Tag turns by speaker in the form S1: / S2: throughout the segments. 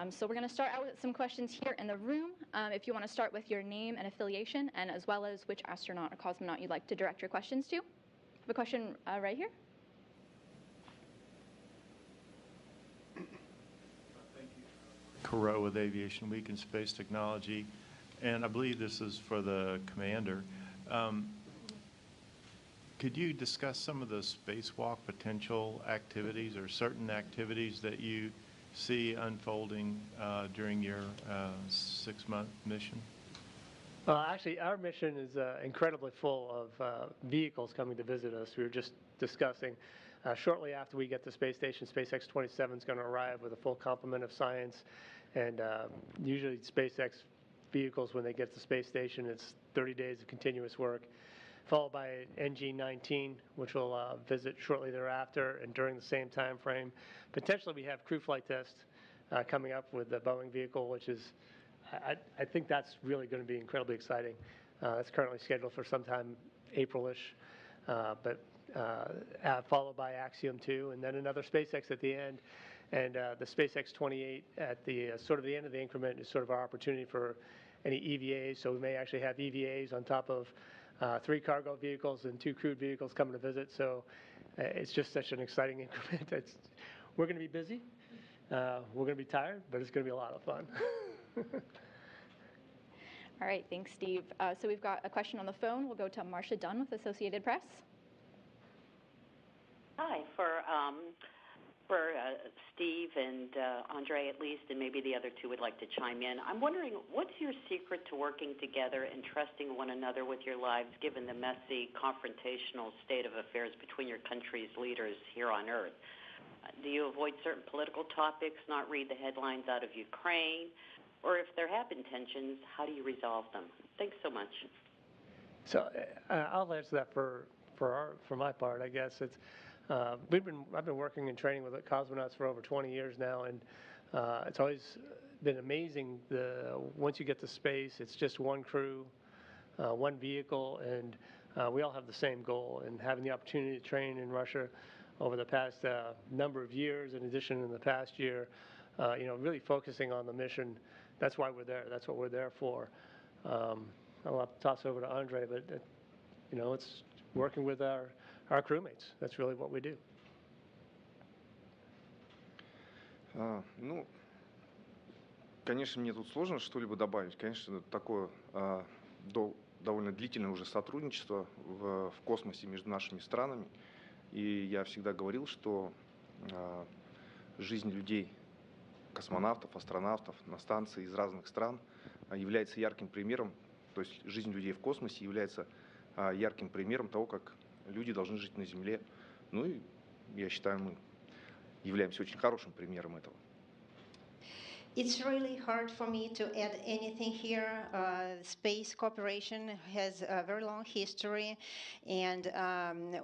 S1: So we're going to start out with some questions here in the room. If you want to start with your name and affiliation, and as well as which astronaut or cosmonaut you'd like to direct your questions to. We have a question right here.
S2: Thank you. Carro with Aviation Week and Space Technology, and I believe this is for the commander. Could you discuss some of the spacewalk potential activities or certain activities that you see unfolding during your 6-month mission?
S3: Actually, our mission is incredibly full of vehicles coming to visit us. We were just discussing shortly after we get to space station, SpaceX 27 is going to arrive with a full complement of science, and usually SpaceX vehicles, when they get to the space station, it's 30 days of continuous work, followed by NG-19, which will visit shortly thereafter and during the same time frame. Potentially, we have crew flight test coming up with the Bowen vehicle, which is, I think that's really going to be incredibly exciting. It's currently scheduled for sometime April-ish, but followed by Axiom 2, and then another SpaceX at the end. And the SpaceX 28 at the sort of the end of the increment is sort of our opportunity for any EVAs. So we may actually have EVAs on top of 3 cargo vehicles and 2 crewed vehicles coming to visit. So it's just such an exciting increment. We're going to be busy. We're going to be tired, but it's going to be a lot of fun.
S1: All right, thanks, Steve. So we've got a question on the phone. We'll go to Marcia Dunn with Associated Press.
S4: Hi, for Steve and Andrey at least, and maybe the other two would like to chime in. I'm wondering, what's your secret to working together and trusting one another with your lives, given the messy, confrontational state of affairs between your country's leaders here on Earth? Do you avoid certain political topics, not read the headlines out of Ukraine? Or if there have been tensions, how do you resolve them? Thanks so much.
S3: So I'll answer that for my part, I guess. It's I've been working and training with cosmonauts for over 20 years now, and it's always been amazing. Once you get to space, it's just one crew, one vehicle, and we all have the same goal. And having the opportunity to train in Russia over the past number of years, in addition in the past year, really focusing on the mission. That's why we're there. That's what we're there for. I'll have to toss over to Andrey, but it's working with our crewmates. That's really what we do.
S5: Ну, конечно, мне тут сложно что-либо добавить. Конечно, такое довольно длительное уже сотрудничество в космосе между нашими странами. И я всегда говорил, что жизнь людей, космонавтов, астронавтов на станции из разных стран является ярким примером, то есть жизнь людей в космосе является ярким примером того, как люди должны жить на Земле. Ну и я считаю, мы являемся очень хорошим примером этого.
S6: It's really hard for me to add anything here. Space cooperation has a very long history, and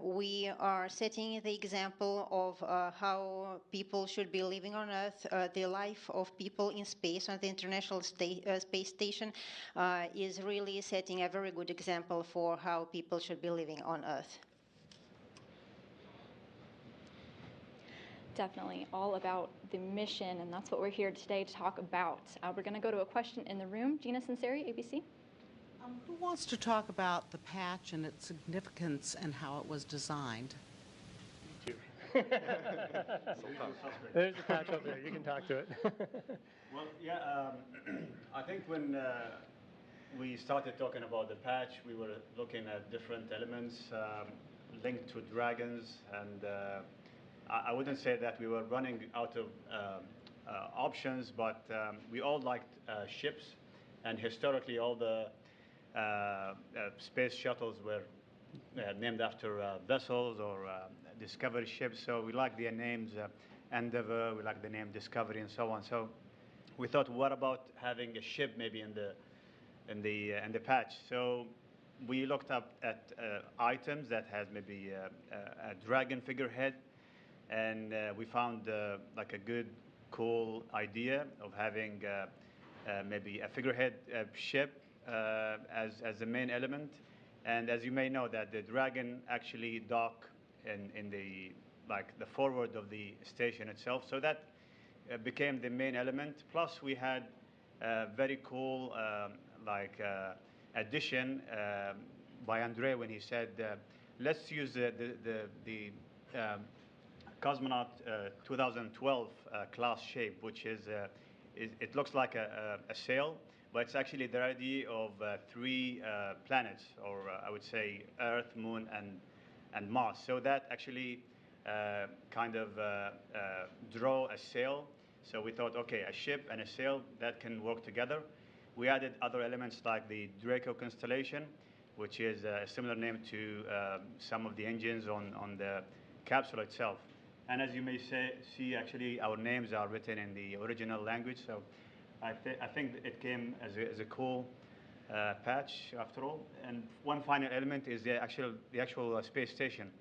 S6: we are setting the example of how people should be living on Earth. The life of people in space on the International Space Station is really setting a very good example for how people should be living on Earth.
S1: Definitely all about the mission, and that's what we're here today to talk about. We're going to go to a question in the room. Gina Sinceri, ABC.
S7: Who wants to talk about the patch and its significance and how it was designed?
S3: There's a patch over there. You can talk to it.
S8: Well, yeah, I think when we started talking about the patch, we were looking at different elements linked to dragons, and I wouldn't say that we were running out of options, but we all liked ships, and historically all the space shuttles were named after vessels or discovery ships. So we like the names Endeavour, we like the name Discovery, and so on. So we thought, what about having a ship maybe in the patch? So we looked up at items that has maybe a dragon figurehead. And we found like a good, cool idea of having maybe a figurehead ship as the main element. And as you may know, that the Dragon actually dock in the forward of the station itself. So that became the main element. Plus, we had a very cool addition by Andrey when he said, let's use the cosmonaut 2012 class shape, which is it looks like a sail, but it's actually the idea of three planets, or I would say Earth, Moon, and Mars. So that actually kind of draw a sail. So we thought, okay, a ship and a sail, that can work together. We added other elements like the Draco constellation, which is a similar name to some of the engines on the capsule itself. And as you may see, actually, our names are written in the original language. So I think it came as a cool patch after all. And one final element is the actual space station.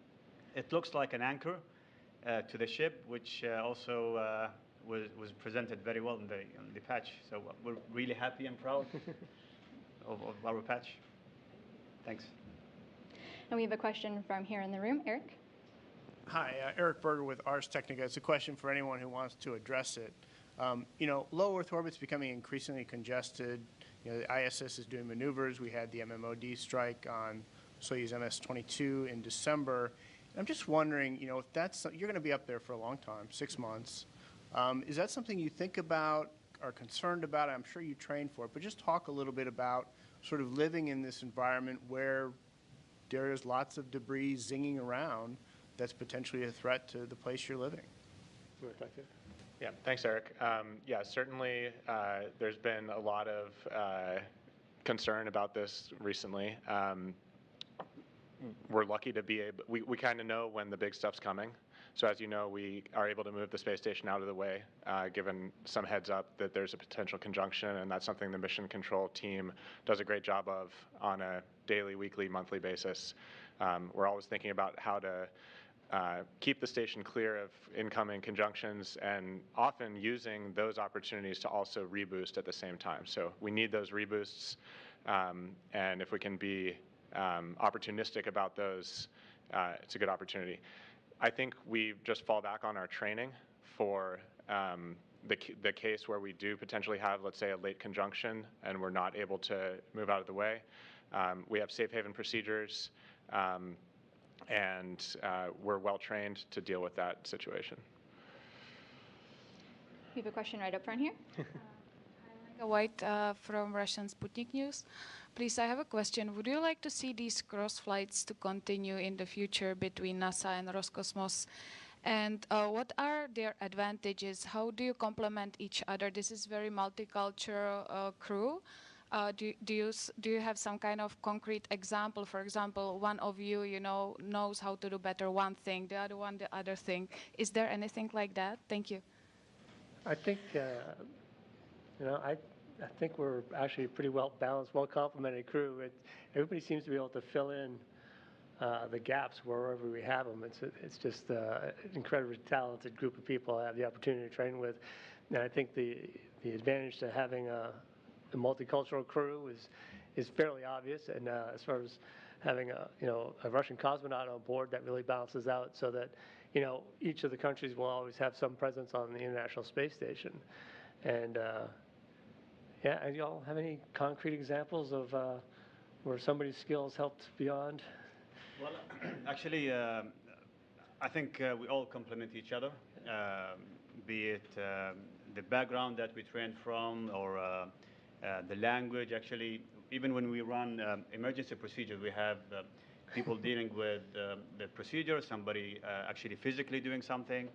S8: It looks like an anchor to the ship, which also was presented very well in the patch. So we're really happy and proud of our patch. Thanks.
S1: And we have a question from here in the room. Eric?
S9: Hi, Eric Berger with Ars Technica. It's a question for anyone who wants to address it. Low Earth orbit's becoming increasingly congested. The ISS is doing maneuvers. We had the MMOD strike on Soyuz MS-22 in December. I'm just wondering, if that's, you're going to be up there for a long time, 6 months. Is that something you think about, are concerned about? I'm sure you train for it, but just talk a little bit about sort of living in this environment where there is lots of debris zinging around that's potentially a threat to the place you're living.
S10: Yeah, thanks, Eric. Yeah, certainly there's been a lot of concern about this recently. We're lucky to be able, we kind of know when the big stuff's coming. So as you know, we are able to move the space station out of the way, given some heads up that there's a potential conjunction, and that's something the mission control team does a great job of on a daily, weekly, monthly basis. We're always thinking about how to keep the station clear of incoming conjunctions, and often using those opportunities to also reboost at the same time. So we need those reboosts, and if we can be opportunistic about those, it's a good opportunity. I think we just fall back on our training for the case where we do potentially have, let's say, a late conjunction and we're not able to move out of the way. We have safe haven procedures, and we're well trained to deal with that situation.
S1: We have a question right up front here.
S11: White from Russian Sputnik News. Please, I have a question. Would you like to see these cross flights to continue in the future between NASA and Roscosmos? And what are their advantages? How do you complement each other? This is very multicultural crew. Do you have some kind of concrete example? For example, one of you, knows how to do better one thing, the other one the other thing. Is there anything like that? Thank you.
S3: I think, I think we're actually a pretty well balanced, well complemented crew. Everybody seems to be able to fill in the gaps wherever we have them. It's just an incredibly talented group of people I have the opportunity to train with. And I think the advantage to having a multicultural crew is fairly obvious. And as far as having a Russian cosmonaut on board, that really balances out so that each of the countries will always have some presence on the International Space Station. And yeah, and y'all have any concrete examples of where somebody's skills helped beyond?
S8: Well, actually, I think we all complement each other, be it the background that we trained from or the language. Actually, even when we run emergency procedures, we have people dealing with the procedure, somebody actually physically doing something.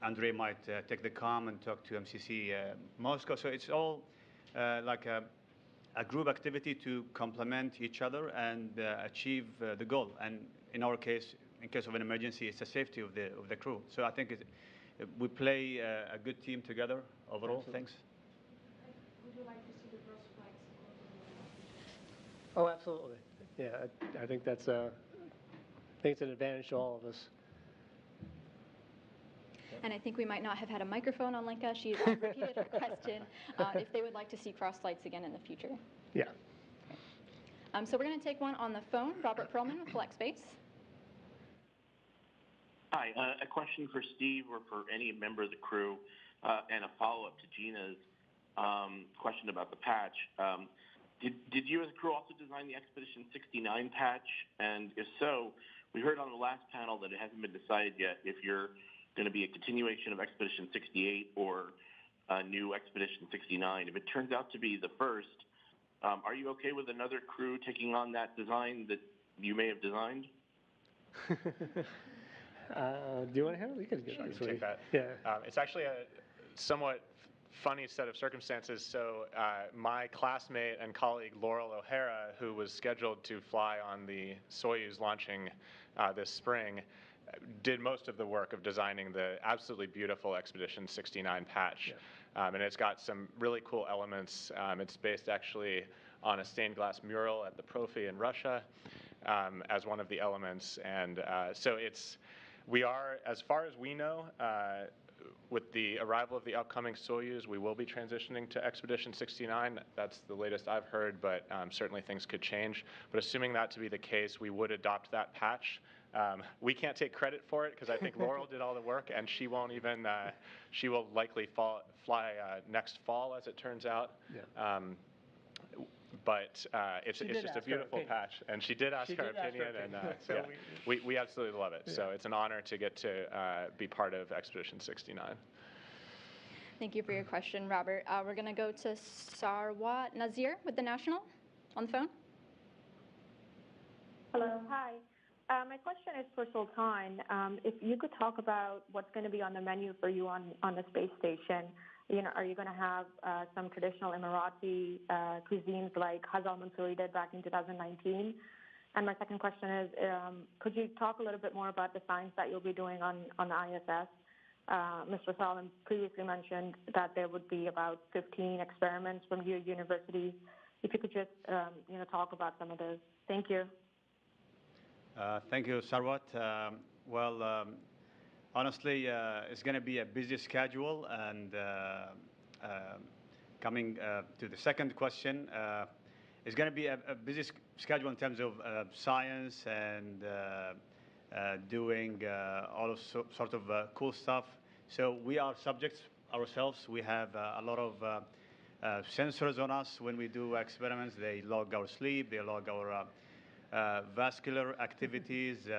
S8: Andrey might take the comm and talk to MCC Moscow. So it's all like a group activity to complement each other and achieve the goal. And in our case, in case of an emergency, it's the safety of the crew. So I think we play a good team together overall.
S3: Absolutely.
S8: Thanks.
S11: Would you like to see the cross flights?
S3: Oh, absolutely. Yeah, I think that's I think it's an advantage to all of us.
S1: And I think we might not have had a microphone on Lenka. She repeated her question if they would like to see cross flights again in the future.
S3: Yeah.
S1: So we're going to take one on the phone. Robert Perlman with Collect Space.
S12: Hi, a question for Steve or for any member of the crew, and a follow-up to Gina's question about the patch. Did you as a crew also design the Expedition 69 patch? And if so, we heard on the last panel that it hasn't been decided yet if you're going to be a continuation of Expedition 68 or a new Expedition 69. If it turns out to be the first, are you okay with another crew taking on that design that you may have designed?
S3: Do you want to handle it? You can get this one.
S10: Take that.
S3: Yeah.
S10: It's actually a somewhat funny set of circumstances. So my classmate and colleague Laurel O'Hara, who was scheduled to fly on the Soyuz launching this spring, did most of the work of designing the absolutely beautiful Expedition 69 patch. Yeah. And it's got some really cool elements. It's based actually on a stained glass mural at the Profi in Russia as one of the elements. And so we are, as far as we know, with the arrival of the upcoming Soyuz, we will be transitioning to Expedition 69. That's the latest I've heard, but certainly things could change. But assuming that to be the case, we would adopt that patch. We can't take credit for it because I think Laurel did all the work, and she won't even. She will likely fly next fall, as it turns out. Yeah. But it's just a beautiful patch, and she did ask her opinion, and so yeah, we absolutely love it. Yeah. So it's an honor to get to be part of Expedition 69.
S1: Thank you for your question, Robert. We're going to go to Sarwat Nazir with the National on the phone.
S13: Hello, hi. My question is for Sultan. If you could talk about what's going to be on the menu for you on the space station. You know, are you going to have some traditional Emirati cuisines like Hazal Mansouri did back in 2019? And my second question is, could you talk a little bit more about the science that you'll be doing on the ISS? Mr. Salim previously mentioned that there would be about 15 experiments from your university. If you could just, talk about some of those. Thank you.
S8: Thank you, Sarwat. Honestly, it's going to be a busy schedule, and coming to the second question, it's going to be a busy schedule in terms of science and doing all of sort of cool stuff. So we are subjects ourselves. We have a lot of sensors on us when we do experiments. They log our sleep, they log our vascular activities,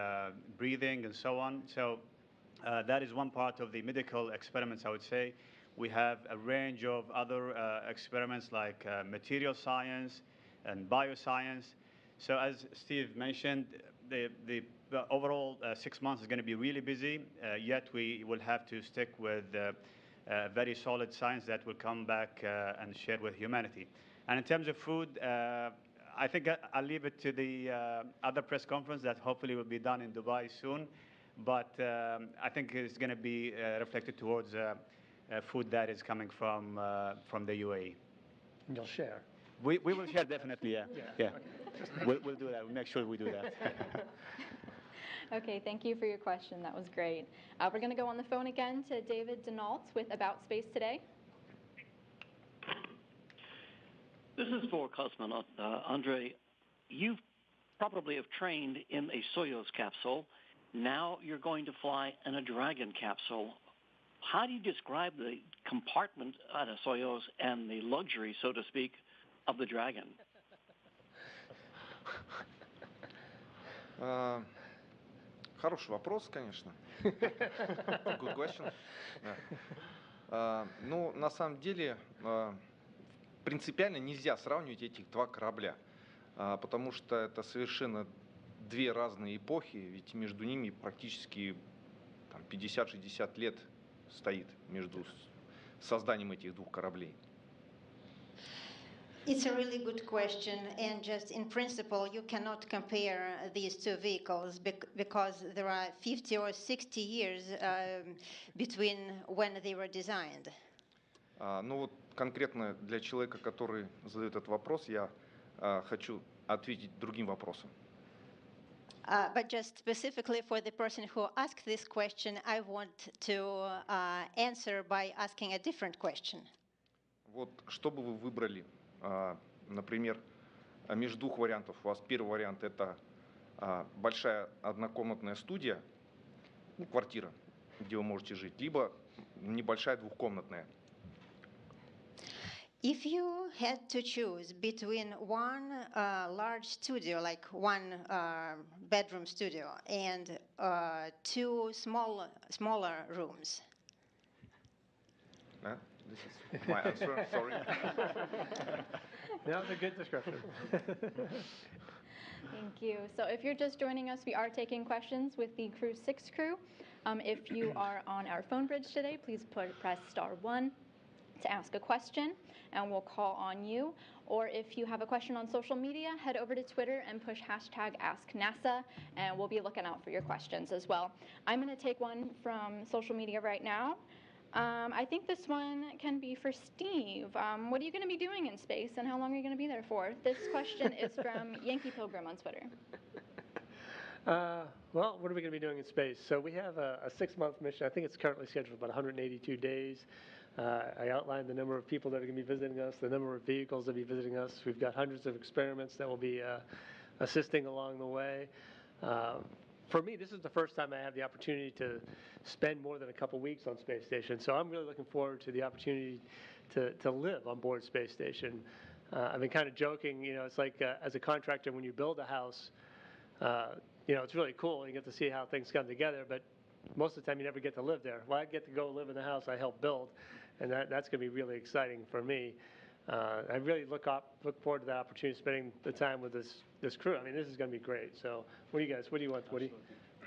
S8: breathing, and so on. So that is one part of the medical experiments, I would say. We have a range of other experiments like material science and bioscience. So as Steve mentioned, the overall 6 months is going to be really busy, yet we will have to stick with very solid science that will come back and share with humanity. And in terms of food, I think I'll leave it to the other press conference that hopefully will be done in Dubai soon. But I think it's going to be reflected towards food that is coming from the UAE.
S3: You'll share.
S8: We will share, definitely, yeah. Yeah. We'll do that. We'll make sure we do that.
S1: Okay, thank you for your question. That was great. We're going to go on the phone again to David Denault with About Space Today.
S14: This is for cosmonaut Andrey. You probably have trained in a Soyuz capsule. Now you're going to fly in a Dragon capsule. How do you describe the compartment on a Soyuz and the luxury, so to speak, of the Dragon?
S5: Хороший вопрос, конечно. Good question. Ну, на самом деле, принципиально нельзя сравнивать этих два корабля, потому что это совершенно две разные эпохи, ведь между ними практически 50-60 лет стоит между созданием этих двух кораблей.
S6: It's a really good question, and just in principle, you cannot compare these two vehicles because there are 50 or 60 years between when they were designed.
S5: Ну вот конкретно для человека, который задает этот вопрос, я хочу ответить другим вопросом.
S6: But just specifically for the person who asked this question, I want to answer by asking a different question.
S5: Вот что бы вы выбрали? Например, между двух вариантов. У вас первый вариант – это большая однокомнатная студия, квартира, где вы можете жить, либо небольшая двухкомнатная.
S6: If you had to choose between one large studio, like one bedroom studio, and two smaller rooms.
S5: This is my answer, sorry.
S3: That was a good description.
S1: Thank you. So if you're just joining us, we are taking questions with the Crew 6 crew. If you are on our phone bridge today, please press *1 to ask a question, and we'll call on you. Or if you have a question on social media, head over to Twitter and push #AskNASA, and we'll be looking out for your questions as well. I'm going to take one from social media right now. I think this one can be for Steve. What are you going to be doing in space, and how long are you going to be there for? This question is from Yankee Pilgrim on Twitter.
S3: Well, what are we going to be doing in space? So we have a 6-month mission. I think it's currently scheduled for about 182 days. I outlined the number of people that are going to be visiting us, the number of vehicles that will be visiting us. We've got hundreds of experiments that will be assisting along the way. For me, this is the first time I have the opportunity to spend more than a couple weeks on Space Station, so I'm really looking forward to the opportunity to live on board Space Station. I've been kind of joking, it's like as a contractor, when you build a house, it's really cool. You get to see how things come together, but most of the time you never get to live there. Well, I get to go live in the house I helped build, and that's going to be really exciting for me. I really look forward to the opportunity of spending the time with this crew. I mean, this is going to be great. So, what do you want?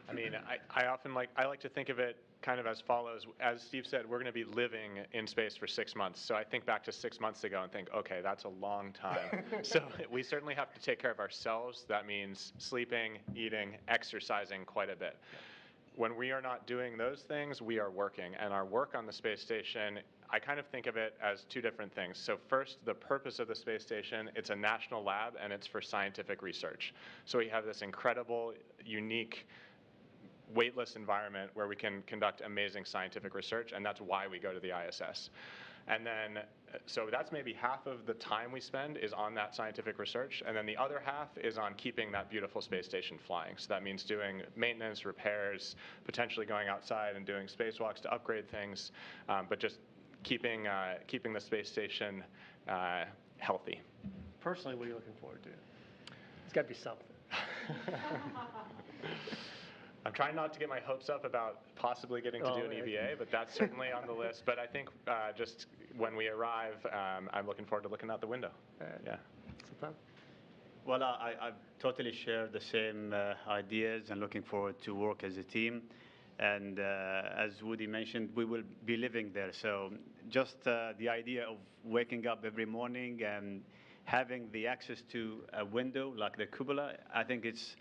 S10: I mean, I often like to think of it kind of as follows. As Steve said, we're going to be living in space for 6 months. So I think back to 6 months ago and think, okay, that's a long time. So we certainly have to take care of ourselves. That means sleeping, eating, exercising quite a bit. When we are not doing those things, we are working. And our work on the space station, I kind of think of it as two different things. So first, the purpose of the space station, it's a national lab, and it's for scientific research. So we have this incredible, unique, weightless environment where we can conduct amazing scientific research, and that's why we go to the ISS. And then, so that's maybe half of the time we spend is on that scientific research, and then the other half is on keeping that beautiful space station flying. So that means doing maintenance, repairs, potentially going outside and doing spacewalks to upgrade things, but just keeping the space station healthy.
S3: Personally, what are you looking forward to? It's got to be something.
S10: I'm trying not to get my hopes up about possibly getting to do an EVA, but that's certainly on the list. But I think just when we arrive, I'm looking forward to looking out the window. Yeah.
S8: Well, I totally share the same ideas and looking forward to work as a team. And as Woody mentioned, we will be living there. So just the idea of waking up every morning and having the access to a window like the cupola, I think it's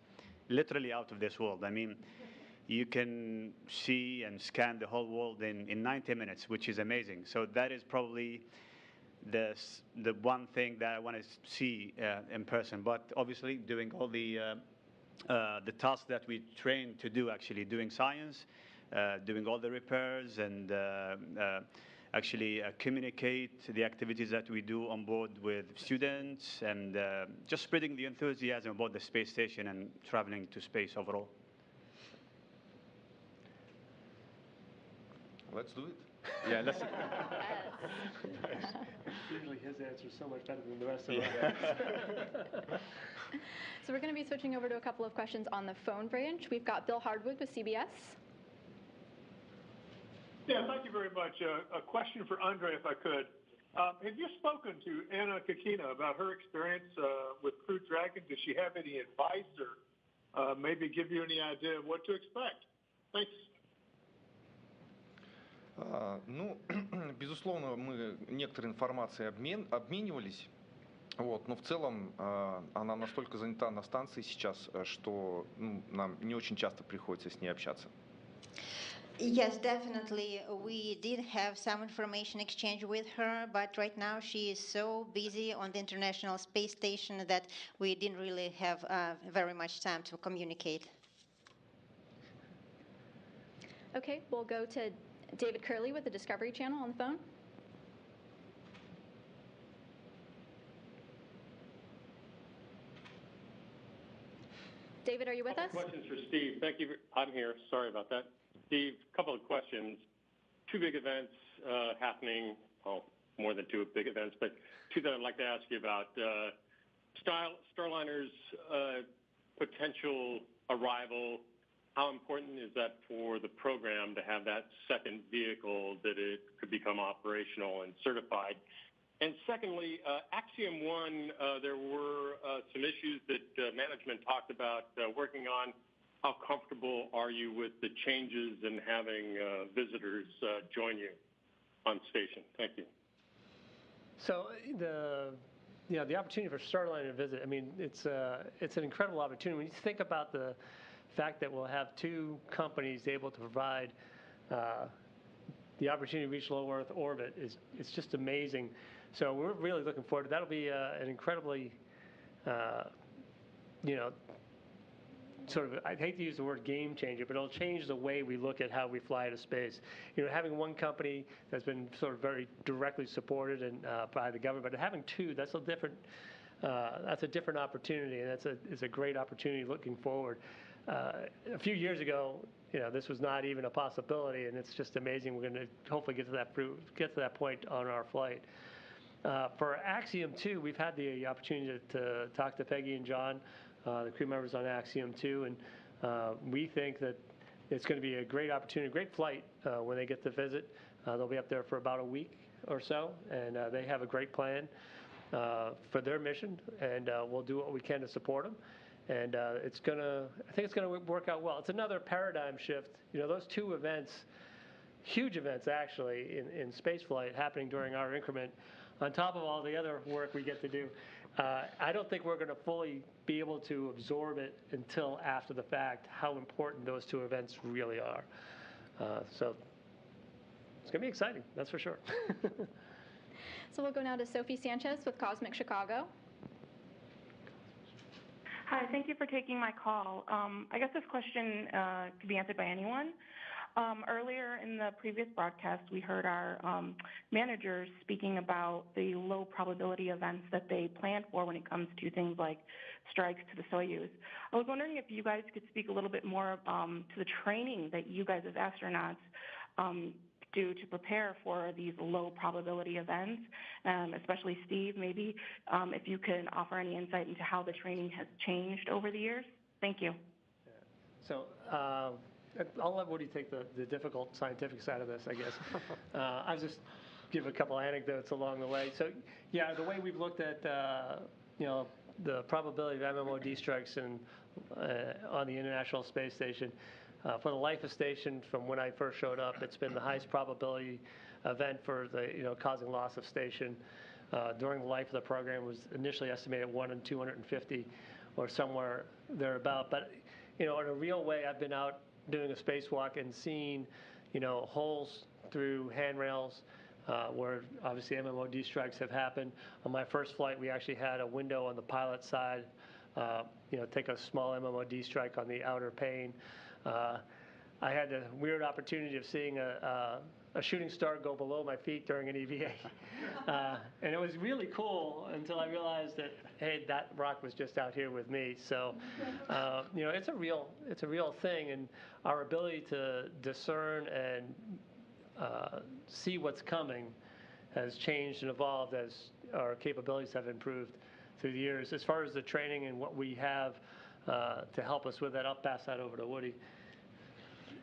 S8: literally out of this world. I mean, you can see and scan the whole world in 90 minutes, which is amazing. So that is probably the one thing that I want to see in person. But obviously, doing all the tasks that we train to do, actually doing science, doing all the repairs, and actually communicate the activities that we do on board with students, and just spreading the enthusiasm about the space station and traveling to space overall.
S5: Let's do it.
S8: Yeah, let's.
S3: Usually his answer is so much better than the rest of us.
S1: So we're going to be switching over to a couple of questions on the phone branch. We've got Bill Hardwood with CBS.
S15: Yeah, thank you very much. A question for Andrey, if I could. Have you spoken to Anna Kikina about her experience with Crew Dragon? Does she have any advice or maybe give you any idea of what to expect? Thanks.
S5: Ну, безусловно, мы некоторой информацией обменивались, но в целом она настолько занята на станции сейчас, что нам не очень часто приходится с ней общаться.
S6: Yes, definitely. We did have some information exchange with her, but right now she is so busy on the International Space Station that we didn't really have very much time to communicate.
S1: Okay, we'll go to David Curley with the Discovery Channel on the phone.
S15: David, are you with us? Questions for Steve. Thank you. I'm here. Sorry about that.
S16: Steve, a couple of questions. Two big events happening, well, more than two big events, but two that I'd like to ask you about. Starliner's potential arrival, how important is that for the program to have that second vehicle that it could become operational and certified? And secondly, Axiom 1, there were some issues that management talked about working on. How comfortable are you with the changes and having visitors join you on station? Thank you.
S3: So the opportunity for Starliner to visit, I mean, it's an incredible opportunity. When you think about the fact that we'll have two companies able to provide the opportunity to reach low Earth orbit, it's just amazing. So we're really looking forward to that. That'll be an incredibly, sort of, I hate to use the word game changer, but it'll change the way we look at how we fly into space. Having one company that's been sort of very directly supported and by the government, but having two, that's a different opportunity, and it's a great opportunity looking forward. A few years ago, this was not even a possibility, and it's just amazing. We're going to hopefully get to that point on our flight. For Axiom 2, we've had the opportunity to talk to Peggy and John, the crew members on Axiom 2, and we think that it's going to be a great opportunity, a great flight when they get to visit. They'll be up there for about a week or so, and they have a great plan for their mission, and we'll do what we can to support them. And I think it's going to work out well. It's another paradigm shift. Those two events, huge events actually, in spaceflight happening during our increment, on top of all the other work we get to do. I don't think we're going to fully be able to absorb it until after the fact, how important those two events really are. So it's going to be exciting, that's for sure.
S1: So we'll go now to Sophie Sanchez with Cosmic Chicago.
S17: Hi, thank you for taking my call. I guess this question could be answered by anyone. Earlier in the previous broadcast, we heard our managers speaking about the low probability events that they plan for when it comes to things like strikes to the Soyuz. I was wondering if you guys could speak a little bit more to the training that you guys as astronauts do to prepare for these low probability events, especially Steve, maybe if you can offer any insight into how the training has changed over the years. Thank you.
S3: So I'll let Woody take the difficult scientific side of this, I guess. I'll just give a couple anecdotes along the way. So yeah, the way we've looked at the probability of MMOD strikes on the International Space Station, for the life of station, from when I first showed up, it's been the highest probability event for causing loss of station. During the life of the program, was initially estimated 1 in 250 or somewhere thereabout. But in a real way, I've been out doing a spacewalk and seeing holes through handrails where obviously MMOD strikes have happened. On my first flight, we actually had a window on the pilot side, take a small MMOD strike on the outer pane. I had the weird opportunity of seeing a shooting star go below my feet during an EVA. And it was really cool until I realized that, hey, that rock was just out here with me. So, it's a real thing, and our ability to discern and see what's coming has changed and evolved as our capabilities have improved through the years. As far as the training and what we have to help us with that, I'll pass that over to Woody.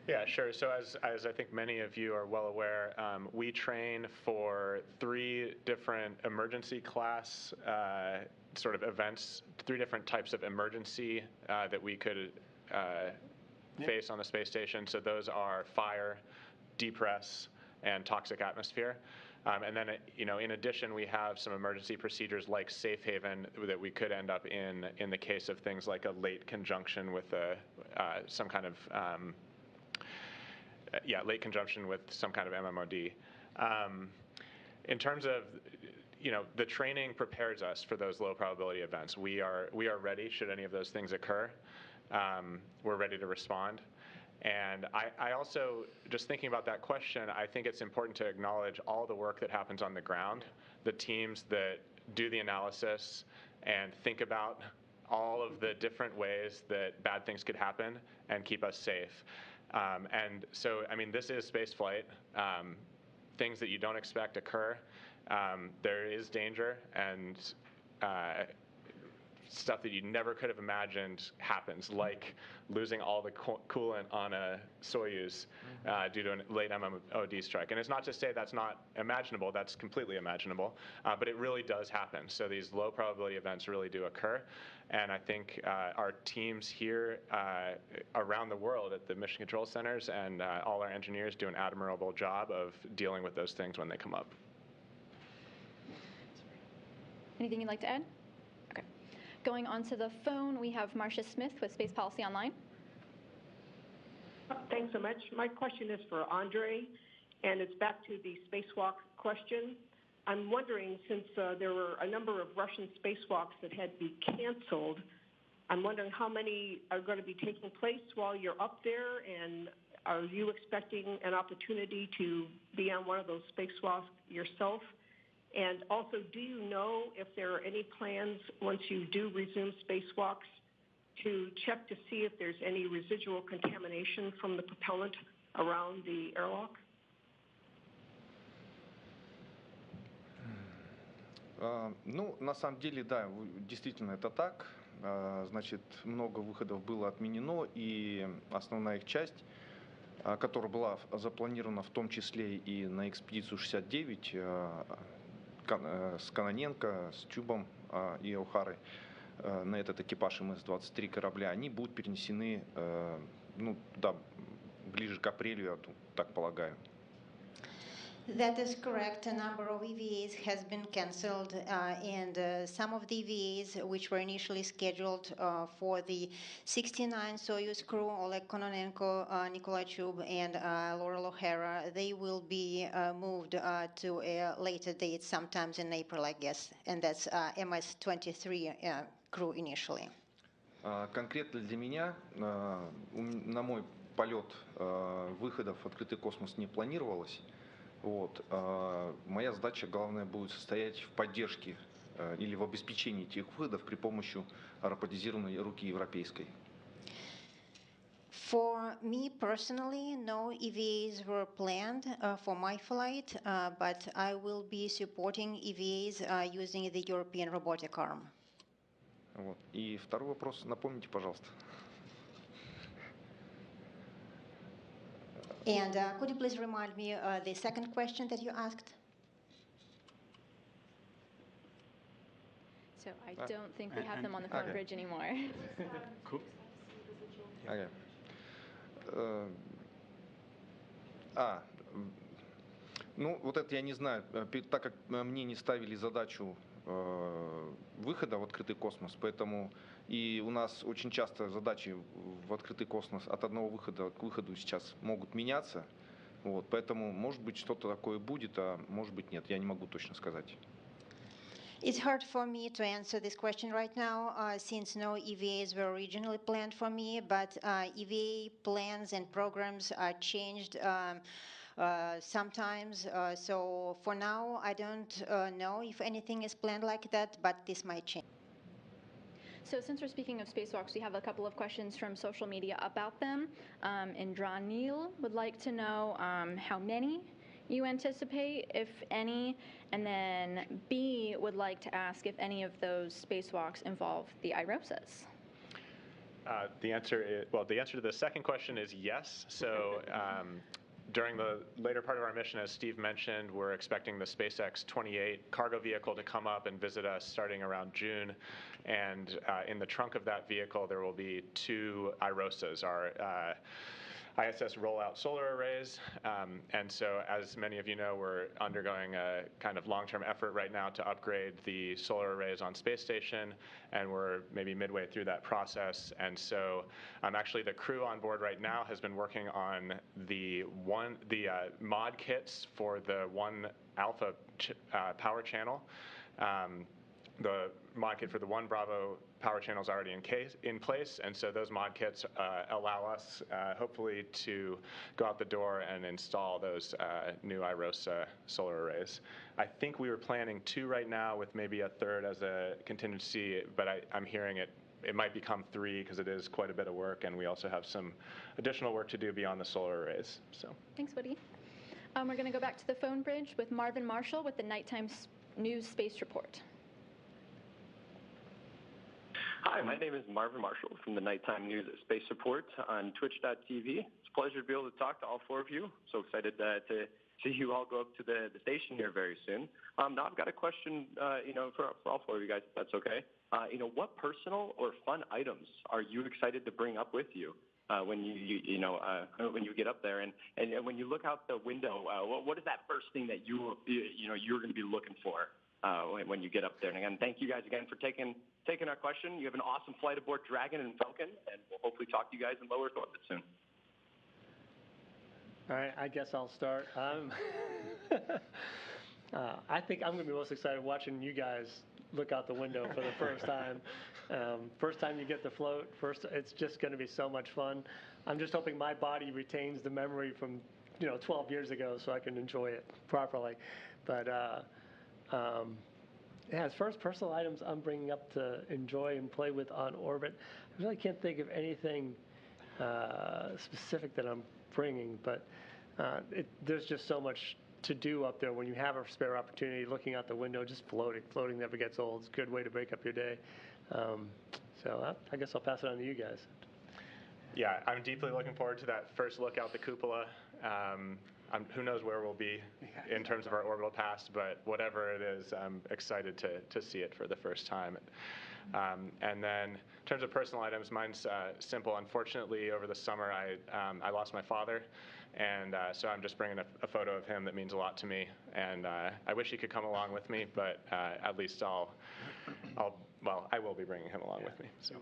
S10: Yeah, sure. So as I think many of you are well aware, we train for 3 different emergency class sort of events, 3 different types of emergency that we could face on the space station. So those are fire, depress, and toxic atmosphere. And then, in addition, we have some emergency procedures like safe haven that we could end up in the case of things like a late conjunction with some kind of late conjunction with some kind of MMOD. In terms of the training prepares us for those low probability events. We are ready should any of those things occur. We're ready to respond. And I also, just thinking about that question, I think it's important to acknowledge all the work that happens on the ground, the teams that do the analysis and think about all of the different ways that bad things could happen and keep us safe. And so, I mean, this is space flight. Things that you don't expect occur. There is danger, and stuff that you never could have imagined happens, like losing all the coolant on a Soyuz due to a late MMOD strike. And it's not to say that's not imaginable, that's completely imaginable, but it really does happen. So these low probability events really do occur. And I think our teams here around the world at the mission control centers and all our engineers do an admirable job of dealing with those things when they come up.
S1: Anything you'd like to add? Okay. Going on to the phone, we have Marcia Smith with Space Policy Online.
S18: Thanks so much. My question is for Andrey, and it's back to the spacewalk question. I'm wondering, since there were a number of Russian spacewalks that had to be canceled, I'm wondering how many are going to be taking place while you're up there, and are you expecting an opportunity to be on one of those spacewalks yourself? And also, do you know if there are any plans, once you do resume spacewalks, to check to see if there's any residual contamination from the propellant around the airlock?
S5: Ну, на самом деле, да, действительно это так. Значит, много выходов было отменено, и основная их часть, которая была запланирована в том числе и на экспедицию 69, с Кононенко, с Чубом и Охарой, на этот экипаж МС-23 корабля, они будут перенесены, ну, да, ближе к апрелю, я так полагаю.
S6: That is correct. A number of EVAs has been cancelled, and some of the EVAs, which were initially scheduled for the 69 Soyuz crew, Oleg Kononenko, Nikolai Chub, and Laurel O'Hara, they will be moved to a later date, sometimes in April, I guess, and that's MS-23 crew initially.
S5: Конкретно для меня, на мой полет выходов в открытый космос не планировалось. Вот. Моя задача главная будет состоять в поддержке или в обеспечении этих выходов при помощи роботизированной руки европейской.
S6: For me personally, no EVAs were planned for my flight, but I will be supporting EVAs using the European robotic arm.
S5: Вот. И второй вопрос, напомните, пожалуйста.
S6: And could you please remind me the second question that you asked?
S1: So I don't think we have them on the phone bridge anymore.
S5: Cool. Okay. Ну, вот это я не знаю, так как мне не ставили задачу выхода в открытый космос, поэтому и у нас очень часто задачи в открытый космос от одного выхода к выходу сейчас могут меняться, вот, поэтому, может быть, что-то такое будет, а может быть, нет, я не могу точно сказать.
S6: It's hard for me to answer this question right now, since no EVAs were originally planned for me, but EVA plans and programs are changed sometimes. So for now, I don't know if anything is planned like that, but this might change.
S1: So since we're speaking of spacewalks, we have a couple of questions from social media about them. Indranil would like to know how many you anticipate, if any, and then B would like to ask if any of those spacewalks involve the IROSAs.
S10: The answer to the second question is yes. So during the later part of our mission, as Steve mentioned, we're expecting the SpaceX 28 cargo vehicle to come up and visit us starting around June. And in the trunk of that vehicle, there will be 2 IROSAs, our ISS rollout solar arrays. And so, as many of you know, we're undergoing a kind of long-term effort right now to upgrade the solar arrays on space station, and we're maybe midway through that process. And so, actually, the crew on board right now has been working on the mod kits for the 1 alpha power channel. The mod kit for the 1 Bravo power channel is already in place, and so those mod kits allow us, hopefully, to go out the door and install those new IROSA solar arrays. I think we were planning 2 right now, with maybe a third as a contingency, but I'm hearing it it might become 3 because it is quite a bit of work, and we also have some additional work to do beyond the solar arrays. So.
S1: Thanks, Woody. We're going to go back to the phone bridge with Marvin Marshall with the Nighttime News Space Report.
S19: Hi, my name is Marvin Marshall from the Nighttime News Space Report on Twitch.tv. It's a pleasure to be able to talk to all 4 of you. So excited to see you all go up to the station here very soon. Now I've got a question, for all 4 of you guys, if that's okay. What personal or fun items are you excited to bring up with you when when you get up there, and when you look out the window? What is that first thing that you're going to be looking for when you get up there? And again, thank you guys again for taking our question. You have an awesome flight aboard Dragon and Falcon, and we'll hopefully talk to you guys in low Earth orbit soon.
S3: All right, I guess I'll start. I think I'm going to be most excited watching you guys look out the window for the first time. First time you get to float, it's just going to be so much fun. I'm just hoping my body retains the memory from 12 years ago so I can enjoy it properly. But as far as personal items I'm bringing up to enjoy and play with on orbit, I really can't think of anything specific that I'm bringing, but there's just so much to do up there when you have a spare opportunity, looking out the window, just floating. Floating never gets old. It's a good way to break up your day. So I guess I'll pass it on to you guys.
S10: Yeah, I'm deeply looking forward to that first look out the cupola. Who knows where we'll be in terms of our orbital past, but whatever it is, I'm excited to see it for the first time. And then in terms of personal items, mine's simple. Unfortunately, over the summer, I lost my father, and so I'm just bringing a photo of him that means a lot to me. And I wish he could come along with me, but at least I will be bringing him along with me. So.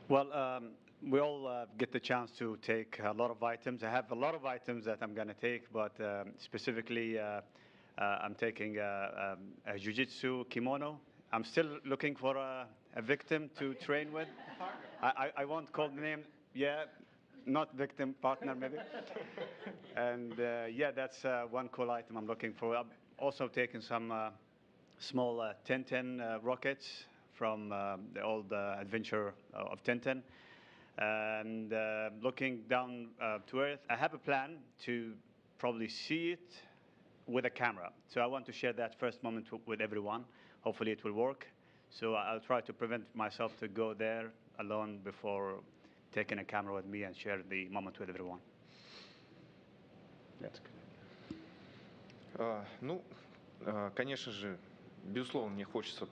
S8: Well, we all get the chance to take a lot of items. I have a lot of items that I'm going to take, but specifically, I'm taking a jiu-jitsu kimono. I'm still looking for a victim to train with. I won't call the name. Yeah, not victim, partner maybe. And yeah, that's one cool item I'm looking for. I'm also taking some small Tintin rockets from the old adventure of Tintin. And looking down to Earth, I have a plan to probably see it with a camera. So I want to share that first moment with everyone. Hopefully it will work. So I'll try to prevent myself to go there alone before taking a camera with me and share the moment with everyone. That's good.
S5: Конечно же, безусловно, мне хочется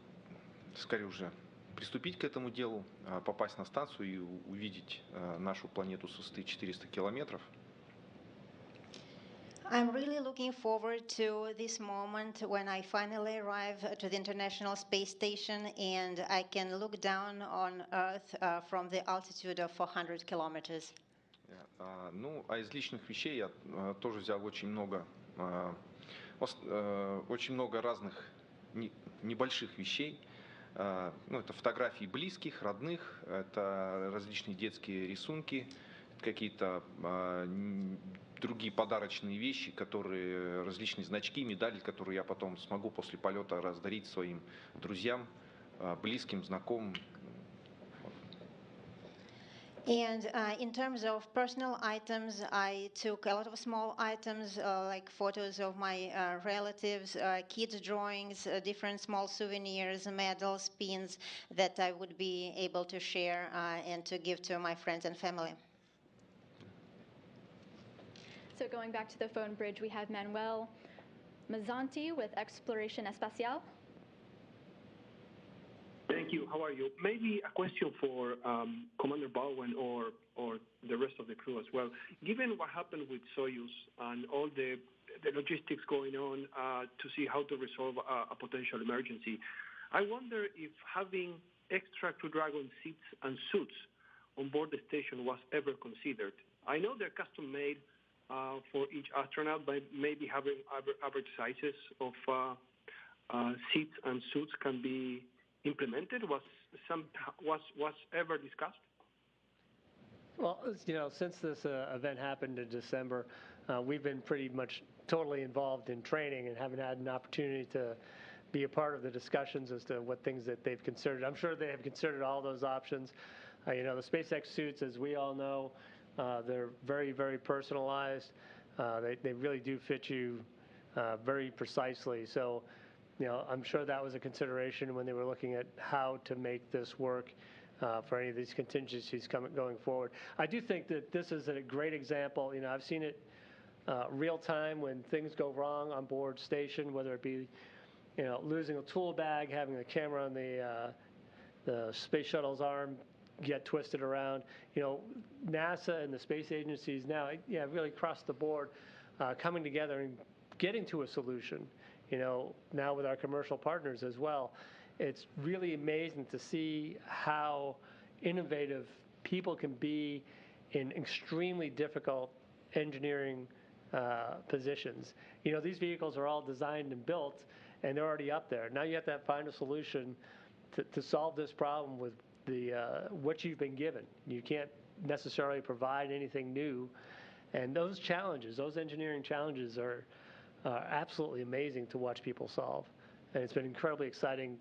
S5: скорее уже приступить к этому делу, попасть на станцию и увидеть нашу планету с высоты 400 километров.
S6: I'm really looking forward to this moment when I finally arrive to the International Space Station and I can look down on Earth from the altitude of 400 kilometers.
S5: А из личных вещей я тоже взял очень много разных небольших вещей. Это фотографии близких, родных, это различные детские рисунки, какие-то другие подарочные вещи, различные значки, медали, которые я потом смогу после полета раздарить своим друзьям, близким, знакомым.
S6: And in terms of personal items, I took a lot of small items like photos of my relatives, kids' drawings, different small souvenirs, medals, pins that I would be able to share and to give to my friends and family.
S1: So going back to the phone bridge, we have Manuel Mazzanti with Exploration Espacial.
S20: Thank you. How are you? Maybe a question for Commander Bowen or the rest of the crew as well. Given what happened with Soyuz and all the logistics going on to see how to resolve a potential emergency, I wonder if having extra Crew Dragon seats and suits on board the station was ever considered. I know they're custom made for each astronaut, but maybe having average sizes of seats and suits can be implemented. Was ever discussed?
S3: Well, since this event happened in December, we've been pretty much totally involved in training and haven't had an opportunity to be a part of the discussions as to what things that they've considered. I'm sure they have considered all those options. The SpaceX suits, as we all know, they're very, very personalized. They really do fit you very precisely. So, I'm sure that was a consideration when they were looking at how to make this work for any of these contingencies going forward. I do think that this is a great example. I've seen it real time when things go wrong on board station, whether it be losing a tool bag, having the camera on the space shuttle's arm get twisted around. NASA and the space agencies now, really across the board, coming together and getting to a solution. Now with our commercial partners as well. It's really amazing to see how innovative people can be in extremely difficult engineering positions. These vehicles are all designed and built, and they're already up there. Now you have to find a solution to solve this problem with what you've been given. You can't necessarily provide anything new. And those challenges, those engineering challenges are absolutely amazing to watch people solve. And it's been incredibly exciting.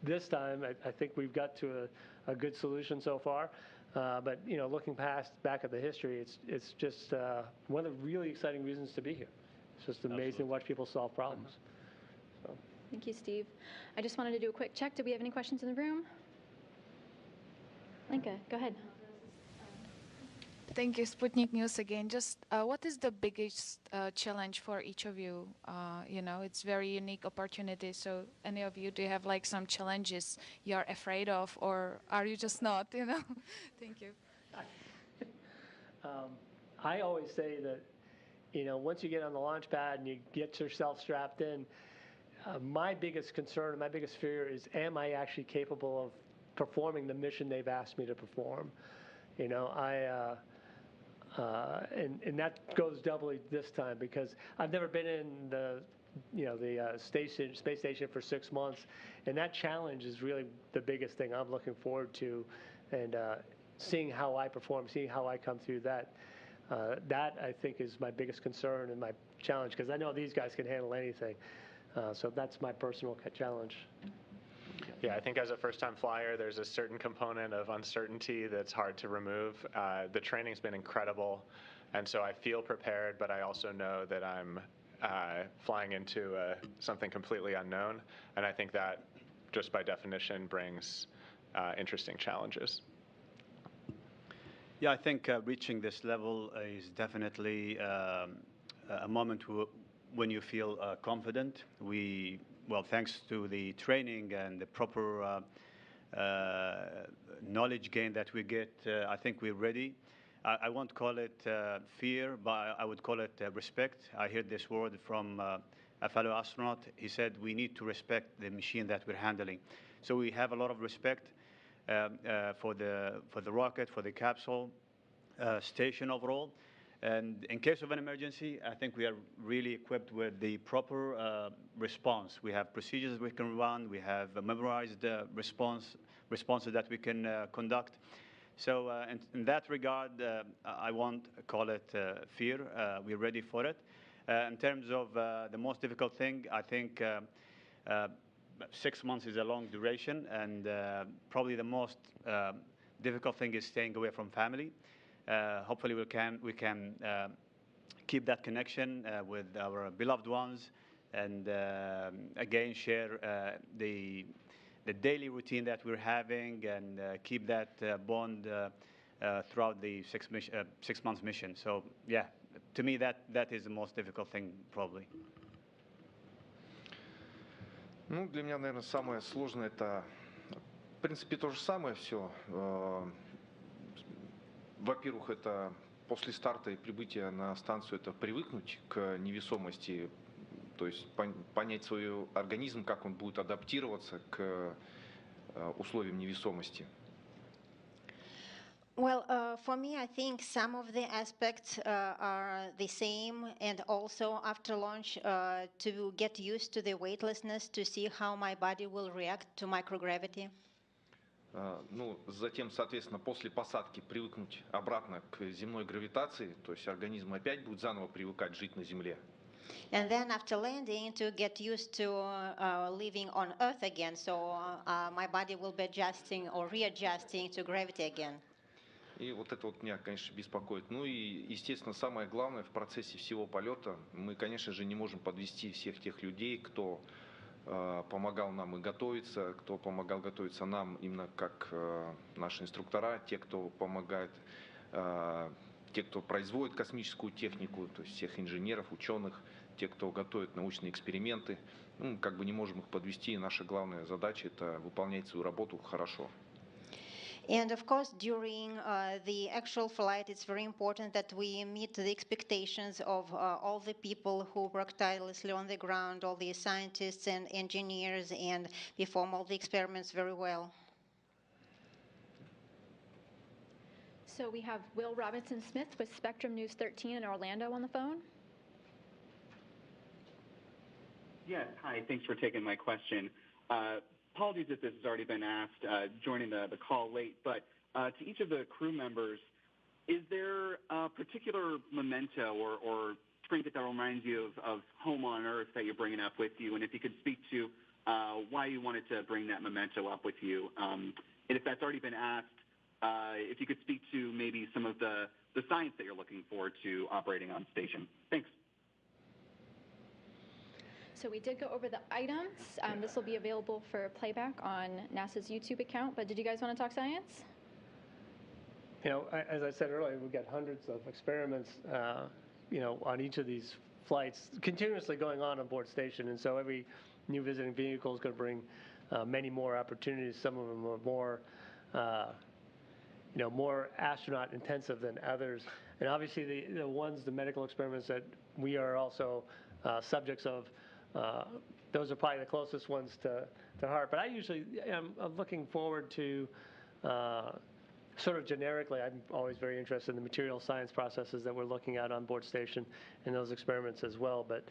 S3: This time, I think we've got to a good solution so far. But looking back at the history, it's just one of the really exciting reasons to be here. It's just amazing to watch people solve problems. So.
S1: Thank you, Steve. I just wanted to do a quick check. Do we have any questions in the room? Linka, go ahead.
S11: Thank you, Sputnik News again. Just what is the biggest challenge for each of you? It's very unique opportunity. So any of you, do you have some challenges you're afraid of, or are you just not, Thank you.
S3: I always say that, once you get on the launch pad and you get yourself strapped in, my biggest concern, my biggest fear is, am I actually capable of performing the mission they've asked me to perform? And that goes doubly this time because I've never been in the space station for 6 months, and that challenge is really the biggest thing I'm looking forward to, and seeing how I perform, seeing how I come through that. That I think is my biggest concern and my challenge, because I know these guys can handle anything. So that's my personal challenge.
S10: Yeah, I think as a first-time flyer, there's a certain component of uncertainty that's hard to remove. The training's been incredible, and so I feel prepared, but I also know that I'm flying into something completely unknown, and I think that, just by definition, brings interesting challenges.
S8: Yeah, I think reaching this level is definitely a moment when you feel confident. Well, thanks to the training and the proper knowledge gain that we get, I think we're ready. I won't call it fear, but I would call it respect. I heard this word from a fellow astronaut. He said we need to respect the machine that we're handling. So we have a lot of respect for the rocket, for the capsule, station overall. And in case of an emergency, I think we are really equipped with the proper response. We have procedures we can run. We have memorized responses that we can conduct. So in that regard, I won't call it fear. We're ready for it. In terms of the most difficult thing, I think 6 months is a long duration, and probably the most difficult thing is staying away from family. Hopefully we can keep that connection with our beloved ones, and again share the daily routine that we're having, and keep that bond throughout the 6 months mission. So yeah, to me that is the most difficult thing probably.
S5: Для меня, наверное, самое сложное это, в принципе, то же самое все. Во-первых, это после старта и прибытия на станцию, это привыкнуть к невесомости, то есть понять свой организм, как он будет адаптироваться к условиям невесомости.
S6: Well, for me, I think some of the aspects are the same, and also after launch to get used to the weightlessness, to see how my body will react to microgravity.
S5: Ну, затем, соответственно, после посадки привыкнуть обратно к земной гравитации, то есть организм опять будет заново привыкать жить на Земле.
S6: And then after landing, to get used to living on Earth again, so my body will be adjusting or readjusting to gravity again.
S5: И вот это вот меня, конечно, беспокоит. Ну и, естественно, самое главное в процессе всего полета, мы, конечно же, не можем подвести всех тех людей, кто помогал нам и готовиться, кто помогал готовиться нам именно как наши инструктора, те, кто помогает, те, кто производит космическую технику, то есть всех инженеров, ученых, те, кто готовит научные эксперименты. Ну, как бы не можем их подвести, и наша главная задача – это выполнять свою работу хорошо.
S6: And of course, during the actual flight, it's very important that we meet the expectations of all the people who work tirelessly on the ground, all the scientists and engineers, and perform all the experiments very well.
S1: So we have Will Robinson-Smith with Spectrum News 13 in Orlando on the phone.
S21: Yes, hi, thanks for taking my question. Apologies if this has already been asked, joining the call late, but to each of the crew members, is there a particular memento or trinket that reminds you of home on Earth that you're bringing up with you? And if you could speak to why you wanted to bring that memento up with you. And if that's already been asked, if you could speak to maybe some of the science that you're looking forward to operating on station. Thanks.
S1: So we did go over the items. This will be available for playback on NASA's YouTube account, but did you guys want to talk science?
S3: You know, as I said earlier, we've got hundreds of experiments, you know, on each of these flights continuously going on board station, and so every new visiting vehicle is going to bring many more opportunities. Some of them are more, you know, more astronaut intensive than others, and obviously the ones, the medical experiments that we are also subjects of. Those are probably the closest ones to heart. But I usually am looking forward to, sort of generically, I'm always very interested in the material science processes that we're looking at on board station and those experiments as well. But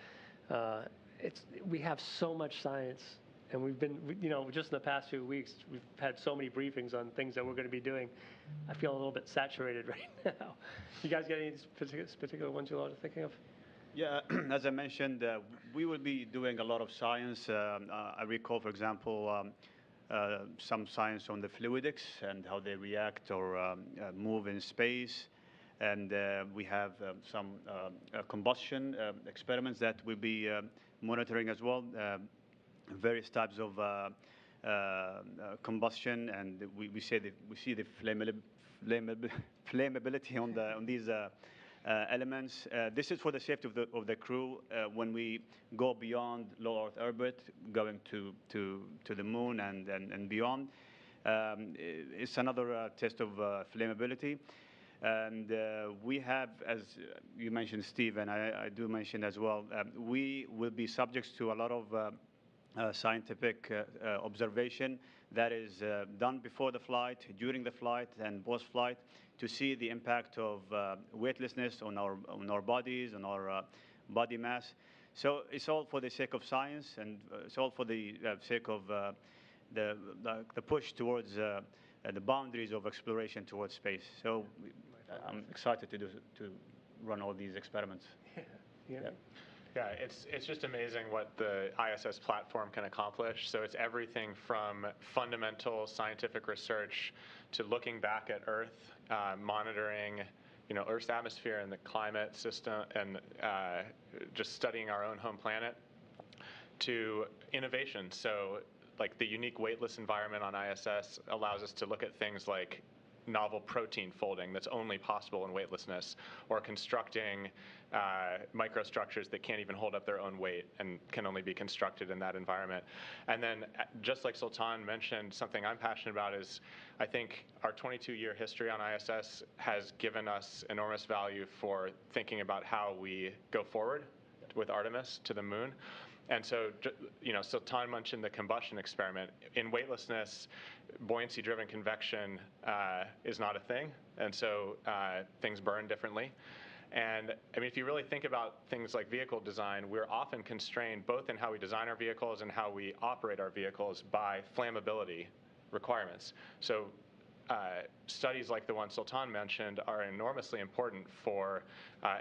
S3: we have so much science, and we've been, you know, just in the past few weeks, we've had so many briefings on things that we're going to be doing. I feel a little bit saturated right now. You guys got any particular ones you're thinking of?
S8: Yeah, as I mentioned, we will be doing a lot of science. I recall, for example, some science on the fluidics and how they react or move in space. And we have some combustion experiments that we'll be monitoring as well, various types of combustion. And we see the flammability on these elements. This is for the safety of the crew when we go beyond low Earth orbit, going to the moon and beyond. It's another test of flammability. And we have, as you mentioned, Steve, and I do mention as well, we will be subjects to a lot of scientific observation that is done before the flight, during the flight, and post-flight, to see the impact of weightlessness on our bodies, on our body mass. So it's all for the sake of science, and it's all for the sake of the push towards the boundaries of exploration towards space. So I'm excited to run all these experiments.
S3: Yeah.
S10: Yeah, it's just amazing what the ISS platform can accomplish. So it's everything from fundamental scientific research to looking back at Earth, monitoring, you know, Earth's atmosphere and the climate system, and just studying our own home planet, to innovation. So like the unique weightless environment on ISS allows us to look at things like novel protein folding that's only possible in weightlessness, or constructing microstructures that can't even hold up their own weight and can only be constructed in that environment. And then, just like Sultan mentioned, something I'm passionate about is, I think our 22-year history on ISS has given us enormous value for thinking about how we go forward with Artemis to the moon. And so, you know, Sultan mentioned the combustion experiment. In weightlessness, buoyancy-driven convection is not a thing, and so things burn differently. And I mean, if you really think about things like vehicle design, we're often constrained both in how we design our vehicles and how we operate our vehicles by flammability requirements. So studies like the one Sultan mentioned are enormously important for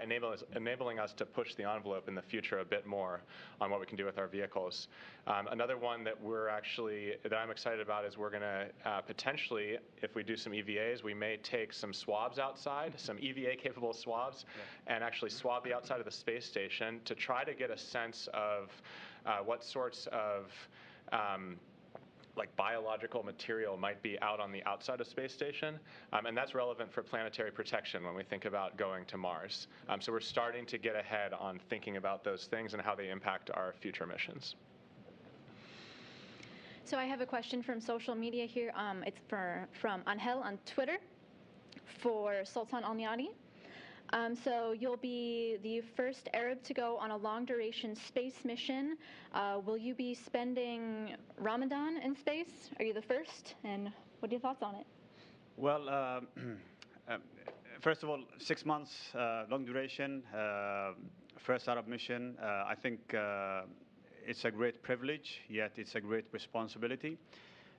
S10: enabling us to push the envelope in the future a bit more on what we can do with our vehicles. Another one that I'm excited about is we're going to potentially, if we do some EVAs, we may take some swabs outside, some EVA-capable swabs, and actually swab the outside of the space station to try to get a sense of what sorts of like biological material might be out on the outside of space station, and that's relevant for planetary protection when we think about going to Mars. So we're starting to get ahead on thinking about those things and how they impact our future missions.
S1: So I have a question from social media here. It's from Angel on Twitter for Sultan Alneyadi. So you'll be the first Arab to go on a long-duration space mission. Will you be spending Ramadan in space? Are you the first? And what are your thoughts on it?
S8: Well, first of all, 6 months, long duration, first Arab mission. I think it's a great privilege, yet it's a great responsibility.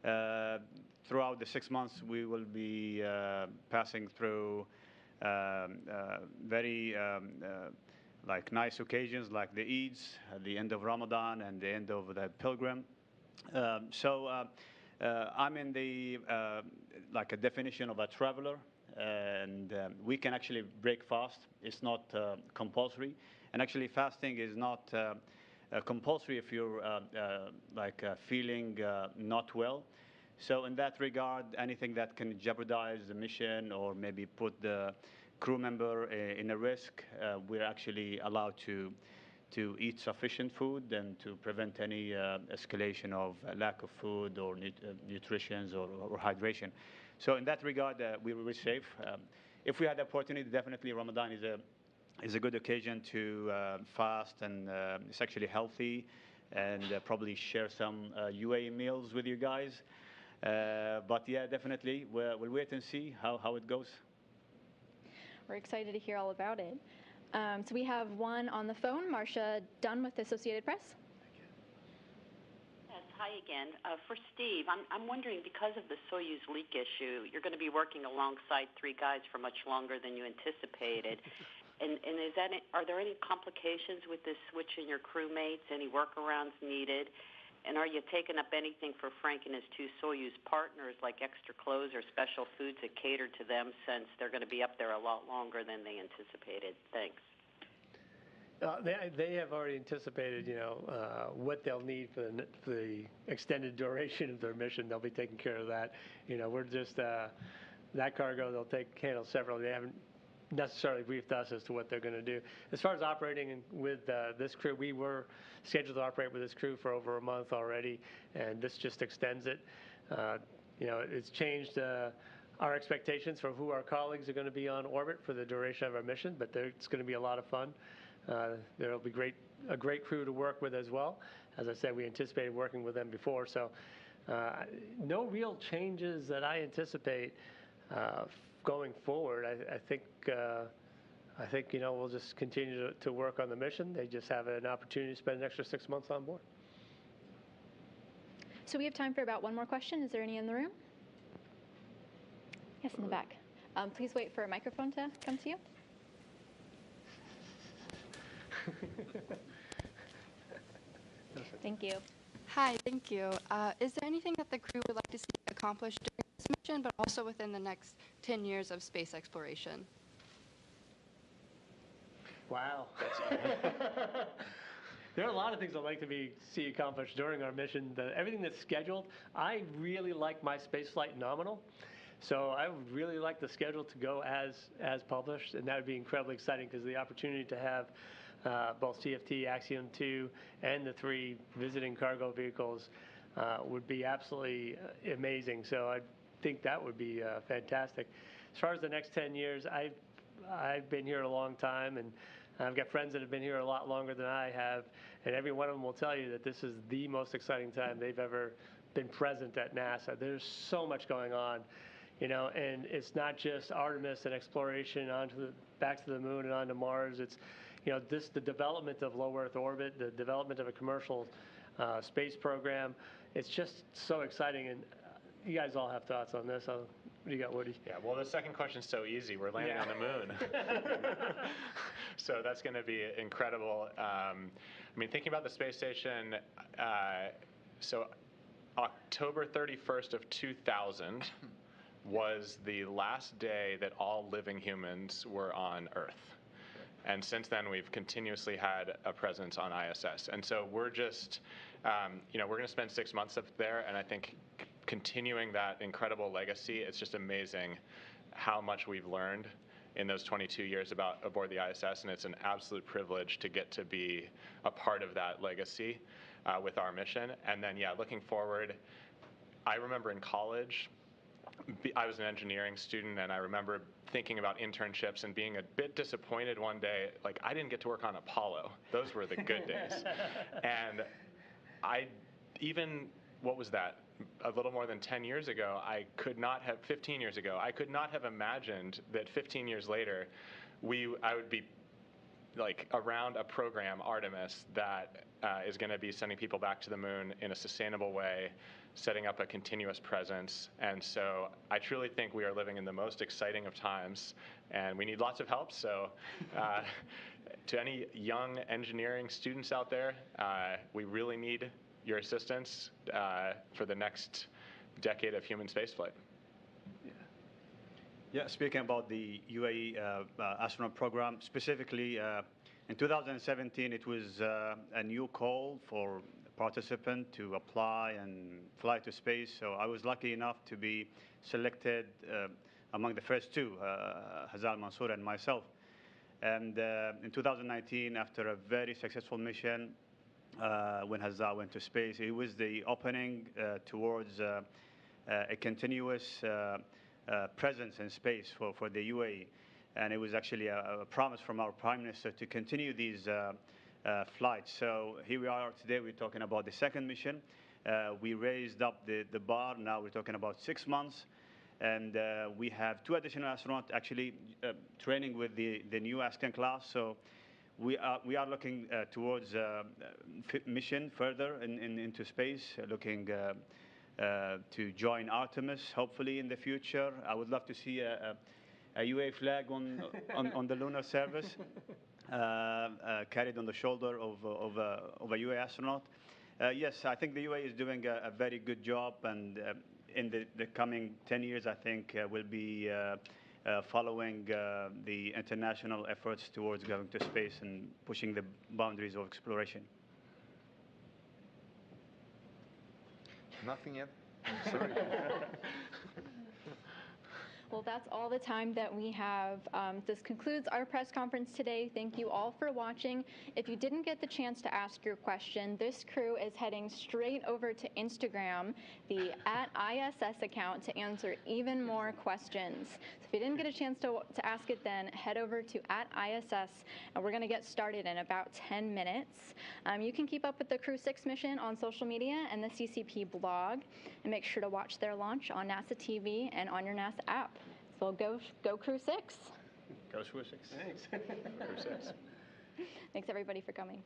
S8: Throughout the 6 months, we will be passing through very like nice occasions like the Eids, the end of Ramadan and the end of the Pilgrim. So I'm in the like a definition of a traveler, and we can actually break fast. It's not compulsory, and actually fasting is not compulsory if you're like feeling not well. So in that regard, anything that can jeopardize the mission or maybe put the crew member in a risk, we're actually allowed to eat sufficient food and to prevent any escalation of lack of food or nutrition or hydration. So in that regard, we were safe. If we had the opportunity, definitely Ramadan is a good occasion to fast, and it's actually healthy, and probably share some UAE meals with you guys. But yeah, definitely, we'll wait and see how it goes.
S1: We're excited to hear all about it. So we have one on the phone, Marcia Dunn with the Associated Press.
S4: Yes, hi again. For Steve, I'm wondering, because of the Soyuz leak issue, you're going to be working alongside 3 guys for much longer than you anticipated. And are there any complications with this switch in your crewmates? Any workarounds needed? And are you taking up anything for Frank and his 2 Soyuz partners, like extra clothes or special foods that cater to them, since they're going to be up there a lot longer than they anticipated? Thanks.
S3: They have already anticipated, what they'll need for the extended duration of their mission. They'll be taking care of that. We're just that cargo they'll handle separately. They haven't necessarily briefed us as to what they're going to do. As far as operating with this crew, we were scheduled to operate with this crew for over a month already, and this just extends it. It's changed our expectations for who our colleagues are going to be on orbit for the duration of our mission, but it's going to be a lot of fun. There will be a great crew to work with as well. As I said, we anticipated working with them before, so no real changes that I anticipate going forward. I think we'll just continue to work on the mission. They just have an opportunity to spend an extra 6 months on board.
S1: So we have time for about one more question. Is there any in the room? Yes, in the back. Please wait for a microphone to come to you. Thank you.
S2: Hi, thank you. Is there anything that the crew would like to see accomplished during this mission, but also within the next 10 years of space exploration?
S3: Wow. There are a lot of things I'd like to see accomplished during our mission. Everything that's scheduled, I really like my spaceflight nominal. So I would really like the schedule to go as published, and that would be incredibly exciting, because the opportunity to have both CFT, Axiom 2, and the 3 visiting cargo vehicles would be absolutely amazing. So I think that would be fantastic. As far as the next 10 years, I've been here a long time, and I've got friends that have been here a lot longer than I have, and every one of them will tell you that this is the most exciting time they've ever been present at NASA. There's so much going on, and it's not just Artemis and exploration back to the moon and onto Mars. It's the development of low Earth orbit, the development of a commercial space program. It's just so exciting, and you guys all have thoughts on this. What do you got, Woody?
S10: Yeah, well, the second question's so easy. We're landing on the moon. So that's going to be incredible. I mean, thinking about the space station, so October 31st of 2000 was the last day that all living humans were on Earth. And since then, we've continuously had a presence on ISS. And so we're just, we're going to spend 6 months up there, and I think continuing that incredible legacy, it's just amazing how much we've learned in those 22 years aboard the ISS, and it's an absolute privilege to get to be a part of that legacy with our mission. And then, looking forward, I remember in college, I was an engineering student, and I remember thinking about internships and being a bit disappointed one day, like I didn't get to work on Apollo. Those were the good days. And what was that? A little more than 10 years ago, 15 years ago, I could not have imagined that 15 years later, I would be like around a program, Artemis, that is going to be sending people back to the moon in a sustainable way, setting up a continuous presence. And so I truly think we are living in the most exciting of times, and we need lots of help. So to any young engineering students out there, we really need your assistance for the next decade of human spaceflight.
S8: Yeah, speaking about the UAE astronaut program, specifically in 2017, it was a new call for participants to apply and fly to space. So I was lucky enough to be selected among the first two, Hazal Mansour and myself. And in 2019, after a very successful mission, when Hazal went to space, it was the opening towards a continuous presence in space for the UAE. And it was actually a promise from our Prime Minister to continue these flights. So here we are today, we're talking about the second mission. We raised up the bar, now we're talking about 6 months. And we have 2 additional astronauts actually training with the new Ascan class. So we are looking towards mission further into space, looking to join Artemis, hopefully in the future. I would love to see a UAE flag on the lunar service, carried on the shoulder of a UAE astronaut. Yes, I think the UAE is doing a very good job, and in the coming 10 years, I think we'll be following the international efforts towards going to space and pushing the boundaries of exploration.
S5: Nothing yet. Sorry.
S1: Well, that's all the time that we have. This concludes our press conference today. Thank you all for watching. If you didn't get the chance to ask your question, this crew is heading straight over to Instagram, the @ISS account, to answer even more questions. So if you didn't get a chance to ask it then, head over to @ISS, and we're going to get started in about 10 minutes. You can keep up with the Crew 6 mission on social media and the CCP blog, and make sure to watch their launch on NASA TV and on your NASA app. So go Crew 6.
S10: Go Crew 6.
S3: Thanks.
S10: Crew 6.
S1: Thanks everybody for coming.